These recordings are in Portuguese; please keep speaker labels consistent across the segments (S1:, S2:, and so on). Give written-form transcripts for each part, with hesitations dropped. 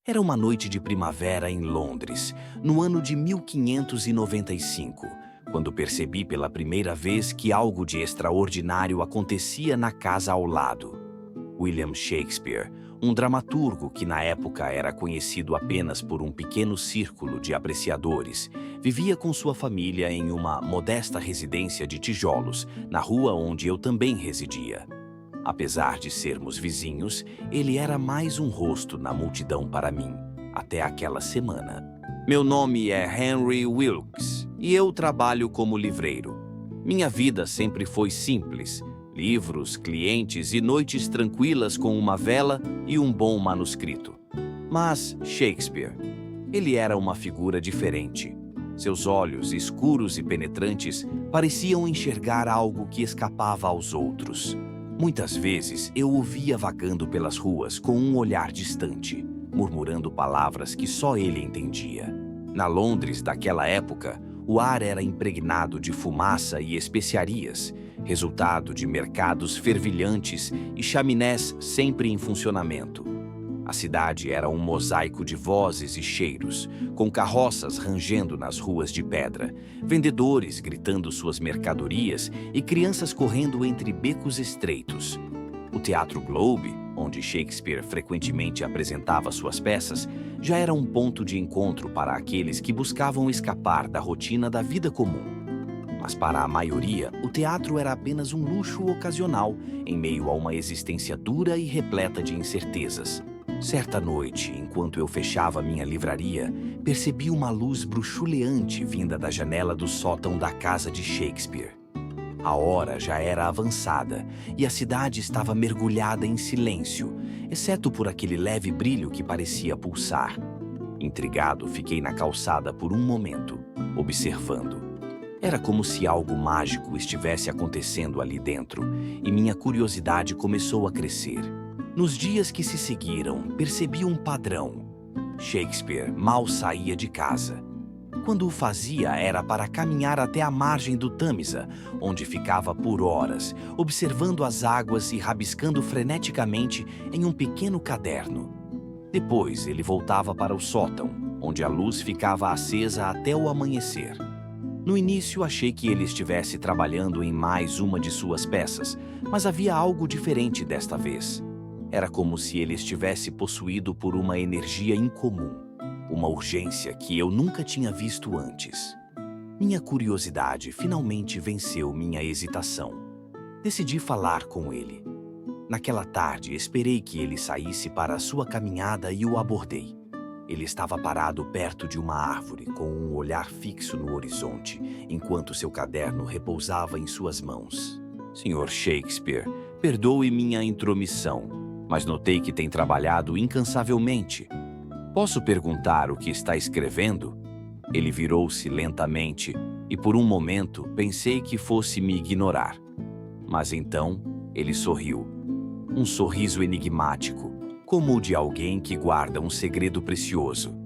S1: Era uma noite de primavera em Londres, no ano de 1595, quando percebi pela primeira vez que algo de extraordinário acontecia na casa ao lado. William Shakespeare, um dramaturgo que na época era conhecido apenas por um pequeno círculo de apreciadores, vivia com sua família em uma modesta residência de tijolos, na rua onde eu também residia. Apesar de sermos vizinhos, ele era mais um rosto na multidão para mim, até aquela semana. Meu nome é Henry Wilkes e eu trabalho como livreiro. Minha vida sempre foi simples: livros, clientes e noites tranquilas com uma vela e um bom manuscrito. Mas Shakespeare, ele era uma figura diferente. Seus olhos, escuros e penetrantes, pareciam enxergar algo que escapava aos outros. Muitas vezes eu o via vagando pelas ruas com um olhar distante, murmurando palavras que só ele entendia. Na Londres daquela época, o ar era impregnado de fumaça e especiarias, resultado de mercados fervilhantes e chaminés sempre em funcionamento. A cidade era um mosaico de vozes e cheiros, com carroças rangendo nas ruas de pedra, vendedores gritando suas mercadorias e crianças correndo entre becos estreitos. O Teatro Globe, onde Shakespeare frequentemente apresentava suas peças, já era um ponto de encontro para aqueles que buscavam escapar da rotina da vida comum. Mas para a maioria, o teatro era apenas um luxo ocasional, em meio a uma existência dura e repleta de incertezas. Certa noite, enquanto eu fechava minha livraria, percebi uma luz bruxuleante vinda da janela do sótão da casa de Shakespeare. A hora já era avançada e a cidade estava mergulhada em silêncio, exceto por aquele leve brilho que parecia pulsar. Intrigado, fiquei na calçada por um momento, observando. Era como se algo mágico estivesse acontecendo ali dentro, e minha curiosidade começou a crescer. Nos dias que se seguiram, percebi um padrão. Shakespeare mal saía de casa. Quando o fazia, era para caminhar até a margem do Tâmisa, onde ficava por horas, observando as águas e rabiscando freneticamente em um pequeno caderno. Depois, ele voltava para o sótão, onde a luz ficava acesa até o amanhecer. No início, achei que ele estivesse trabalhando em mais uma de suas peças, mas havia algo diferente desta vez. Era como se ele estivesse possuído por uma energia incomum, uma urgência que eu nunca tinha visto antes. Minha curiosidade finalmente venceu minha hesitação. Decidi falar com ele. Naquela tarde, esperei que ele saísse para a sua caminhada e o abordei. Ele estava parado perto de uma árvore, com um olhar fixo no horizonte, enquanto seu caderno repousava em suas mãos. Sr. Shakespeare, perdoe minha intromissão, mas notei que tem trabalhado incansavelmente. Posso perguntar o que está escrevendo? Ele virou-se lentamente e por um momento pensei que fosse me ignorar. Mas então ele sorriu. Um sorriso enigmático, como o de alguém que guarda um segredo precioso.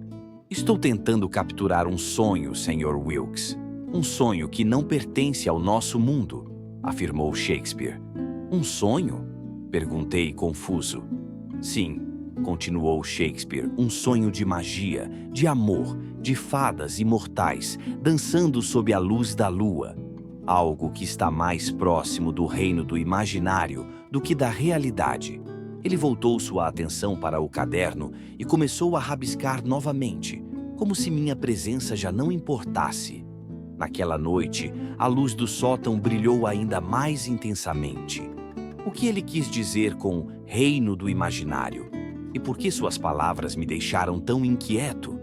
S1: Estou tentando capturar um sonho, Sr. Wilkes. Um sonho que não pertence ao nosso mundo, afirmou Shakespeare. Um sonho? Perguntei confuso. Sim, continuou Shakespeare, um sonho de magia, de amor, de fadas imortais, dançando sob a luz da lua. Algo que está mais próximo do reino do imaginário do que da realidade. Ele voltou sua atenção para o caderno e começou a rabiscar novamente, como se minha presença já não importasse. Naquela noite, a luz do sótão brilhou ainda mais intensamente. O que ele quis dizer com reino do imaginário? E por que suas palavras me deixaram tão inquieto?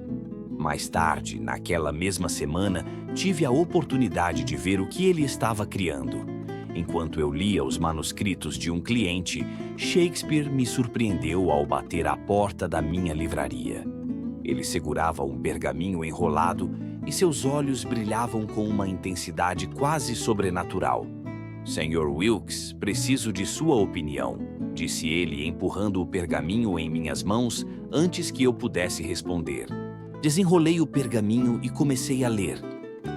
S1: Mais tarde, naquela mesma semana, tive a oportunidade de ver o que ele estava criando. Enquanto eu lia os manuscritos de um cliente, Shakespeare me surpreendeu ao bater à porta da minha livraria. Ele segurava um pergaminho enrolado e seus olhos brilhavam com uma intensidade quase sobrenatural. Sr. Wilkes, preciso de sua opinião, disse ele, empurrando o pergaminho em minhas mãos antes que eu pudesse responder. Desenrolei o pergaminho e comecei a ler.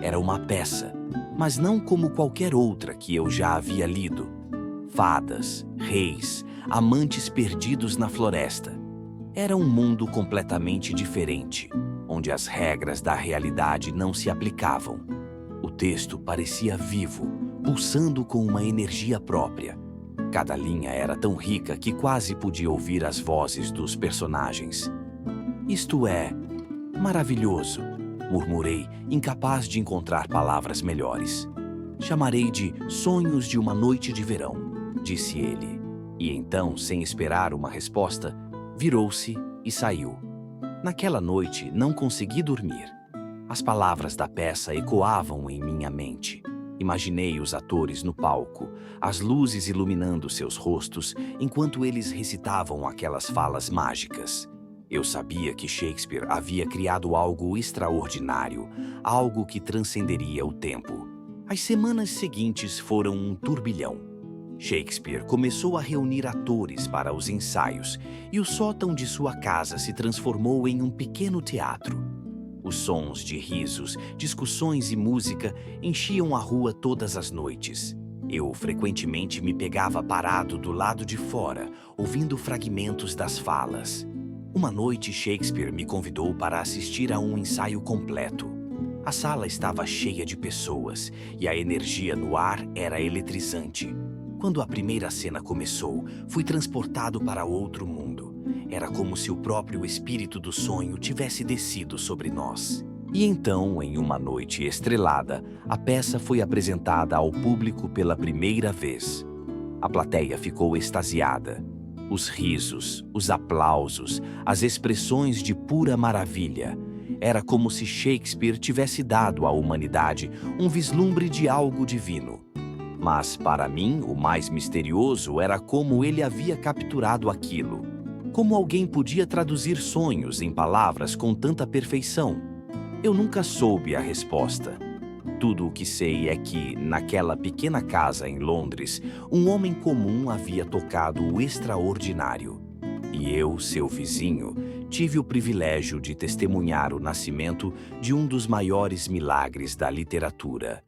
S1: Era uma peça, mas não como qualquer outra que eu já havia lido. Fadas, reis, amantes perdidos na floresta. Era um mundo completamente diferente, onde as regras da realidade não se aplicavam. O texto parecia vivo, pulsando com uma energia própria. Cada linha era tão rica que quase podia ouvir as vozes dos personagens. "Isto é maravilhoso", murmurei, incapaz de encontrar palavras melhores. "Chamarei de Sonhos de uma Noite de Verão", disse ele. E então, sem esperar uma resposta, virou-se e saiu. Naquela noite, não consegui dormir. As palavras da peça ecoavam em minha mente. Imaginei os atores no palco, as luzes iluminando seus rostos enquanto eles recitavam aquelas falas mágicas. Eu sabia que Shakespeare havia criado algo extraordinário, algo que transcenderia o tempo. As semanas seguintes foram um turbilhão. Shakespeare começou a reunir atores para os ensaios e o sótão de sua casa se transformou em um pequeno teatro. Os sons de risos, discussões e música enchiam a rua todas as noites. Eu frequentemente me pegava parado do lado de fora, ouvindo fragmentos das falas. Uma noite, Shakespeare me convidou para assistir a um ensaio completo. A sala estava cheia de pessoas e a energia no ar era eletrizante. Quando a primeira cena começou, fui transportado para outro mundo. Era como se o próprio espírito do sonho tivesse descido sobre nós. E então, em uma noite estrelada, a peça foi apresentada ao público pela primeira vez. A plateia ficou extasiada. Os risos, os aplausos, as expressões de pura maravilha. Era como se Shakespeare tivesse dado à humanidade um vislumbre de algo divino. Mas, para mim, o mais misterioso era como ele havia capturado aquilo. Como alguém podia traduzir sonhos em palavras com tanta perfeição? Eu nunca soube a resposta. Tudo o que sei é que, naquela pequena casa em Londres, um homem comum havia tocado o extraordinário. E eu, seu vizinho, tive o privilégio de testemunhar o nascimento de um dos maiores milagres da literatura.